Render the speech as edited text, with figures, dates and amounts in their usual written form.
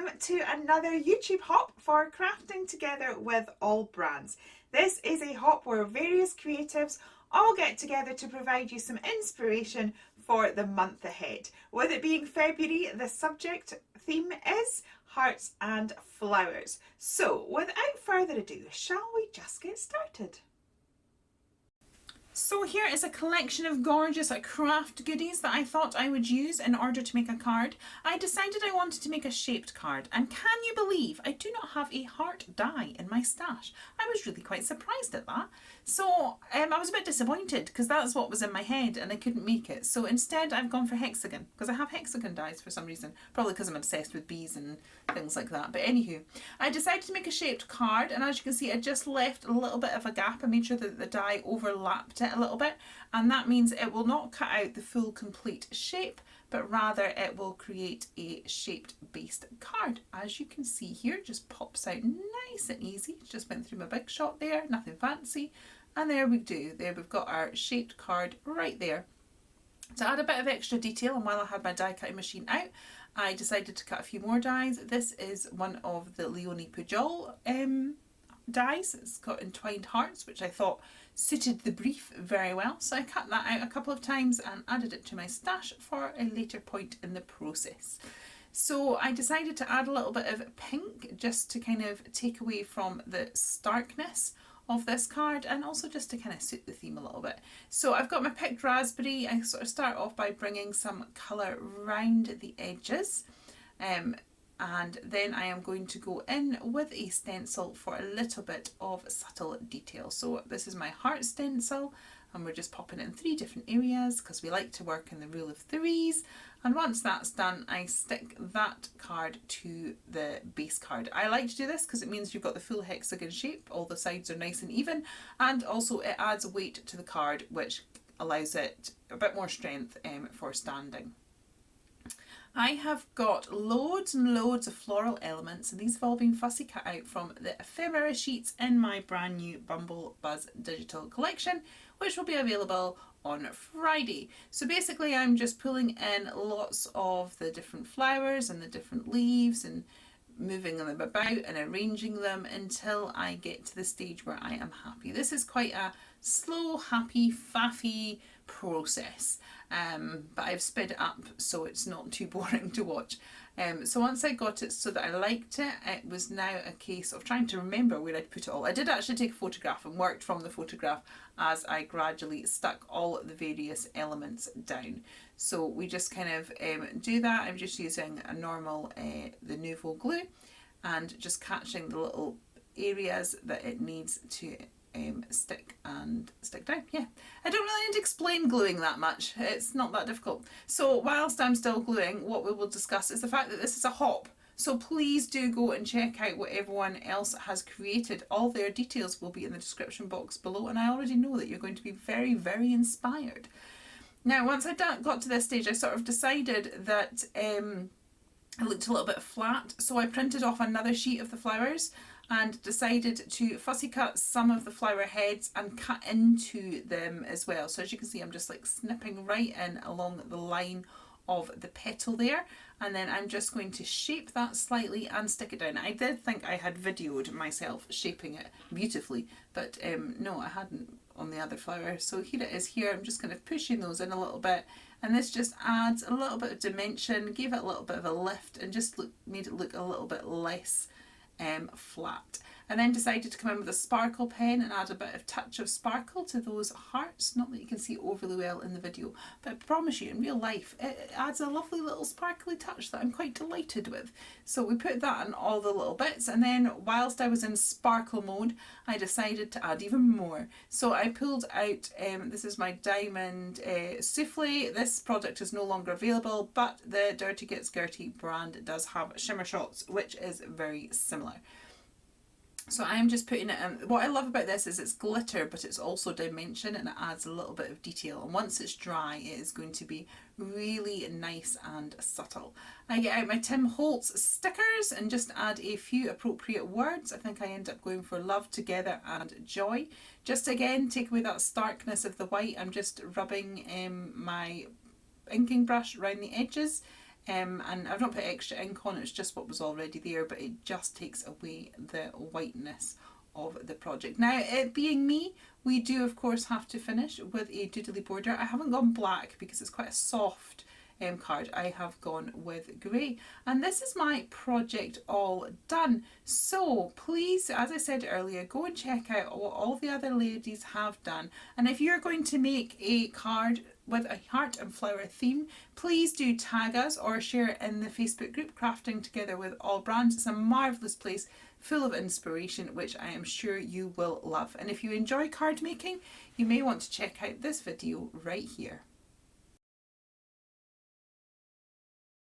welcome to another YouTube hop for Crafting Together with All Brands. This is a hop where various creatives all get together to provide you some inspiration for the month ahead. With it being February, the subject theme is hearts and flowers. So without further ado, shall we just get started? So here is a collection of gorgeous craft goodies that I thought I would use in order to make a card. I decided I wanted to make a shaped card, and can you believe I do not have a heart die in my stash? I was really quite surprised at that. So I was a bit disappointed because that's what was in my head and I couldn't make it. So instead I've gone for hexagon because I have hexagon dies for some reason, probably because I'm obsessed with bees and things like that. But anywho, I decided to make a shaped card, and as you can see I just left a little bit of a gap. I made sure that the die overlapped it a little bit, and that means it will not cut out the full complete shape, but rather it will create a shaped based card. As you can see here, it just pops out nice and easy. Just went through my big shot there, nothing fancy. And there we do, there we've got our shaped card right there. To add a bit of extra detail, and while I had my die cutting machine out, I decided to cut a few more dies. This is one of the Leonie Pujol dies. It's got entwined hearts, which I thought suited the brief very well. So I cut that out a couple of times and added it to my stash for a later point in the process. So I decided to add a little bit of pink just to kind of take away from the starkness of this card, and also just to kind of suit the theme a little bit. So I've got my picked raspberry. I sort of start off by bringing some colour round the edges, and then I am going to go in with a stencil for a little bit of subtle detail. So this is my heart stencil, and we're just popping it in 3 different areas because we like to work in the rule of 3s. And once that's done, I stick that card to the base card. I like to do this because it means you've got the full hexagon shape, all the sides are nice and even, and also it adds weight to the card, which allows it a bit more strength for standing. I have got loads and loads of floral elements, and these have all been fussy cut out from the ephemera sheets in my brand new Bumble Buzz digital collection, which will be available on Friday. So basically I'm just pulling in lots of the different flowers and the different leaves and moving them about and arranging them until I get to the stage where I am happy. This is quite a slow, happy, faffy process, but I've sped it up so it's not too boring to watch. So once I got it so that I liked it, it was now a case of trying to remember where I'd put it all. I did actually take a photograph and worked from the photograph as I gradually stuck all the various elements down. So we just kind of do that. I'm just using a normal, the Nuvo glue, and just catching the little areas that it needs to stick down. Yeah, I don't really need to explain gluing that much. It's not that difficult. So whilst I'm still gluing, what we will discuss is the fact that this is a hop. So please do go and check out what everyone else has created. All their details will be in the description box below, and I already know that you're going to be very, very inspired. Now, once I got to this stage, I sort of decided that it looked a little bit flat, so I printed off another sheet of the flowers and decided to fussy cut some of the flower heads and cut into them as well. So as you can see, I'm just like snipping right in along the line of the petal there, and then I'm just going to shape that slightly and stick it down. I did think I had videoed myself shaping it beautifully, but no, I hadn't on the other flower. So here it is here. I'm just kind of pushing those in a little bit, and this just adds a little bit of dimension, gave it a little bit of a lift, and just made it look a little bit less flat. And then decided to come in with a sparkle pen and add a bit of touch of sparkle to those hearts. Not that you can see overly well in the video, but I promise you in real life it adds a lovely little sparkly touch that I'm quite delighted with. So we put that in all the little bits, and then whilst I was in sparkle mode I decided to add even more. So I pulled out, this is my diamond souffle. This product is no longer available, but the Dirty Gets Gertie brand does have shimmer shots, which is very similar. So I'm just putting it in. What I love about this is it's glitter, but it's also dimension, and it adds a little bit of detail. And once it's dry, it is going to be really nice and subtle. I get out my Tim Holtz stickers and just add a few appropriate words. I think I end up going for love, together and joy. Just again, take away that starkness of the white. I'm just rubbing my inking brush around the edges And I've not put extra ink on, it's just what was already there, but it just takes away the whiteness of the project. Now, it being me, we do of course have to finish with a doodly border. I haven't gone black because it's quite a soft card. I have gone with grey, and this is my project all done. So please, as I said earlier, go and check out what all the other ladies have done, and if you're going to make a card with a heart and flower theme, please do tag us or share it in the Facebook group Crafting Together with All Brands. It's a marvellous place full of inspiration, which I am sure you will love. And if you enjoy card making, you may want to check out this video right here.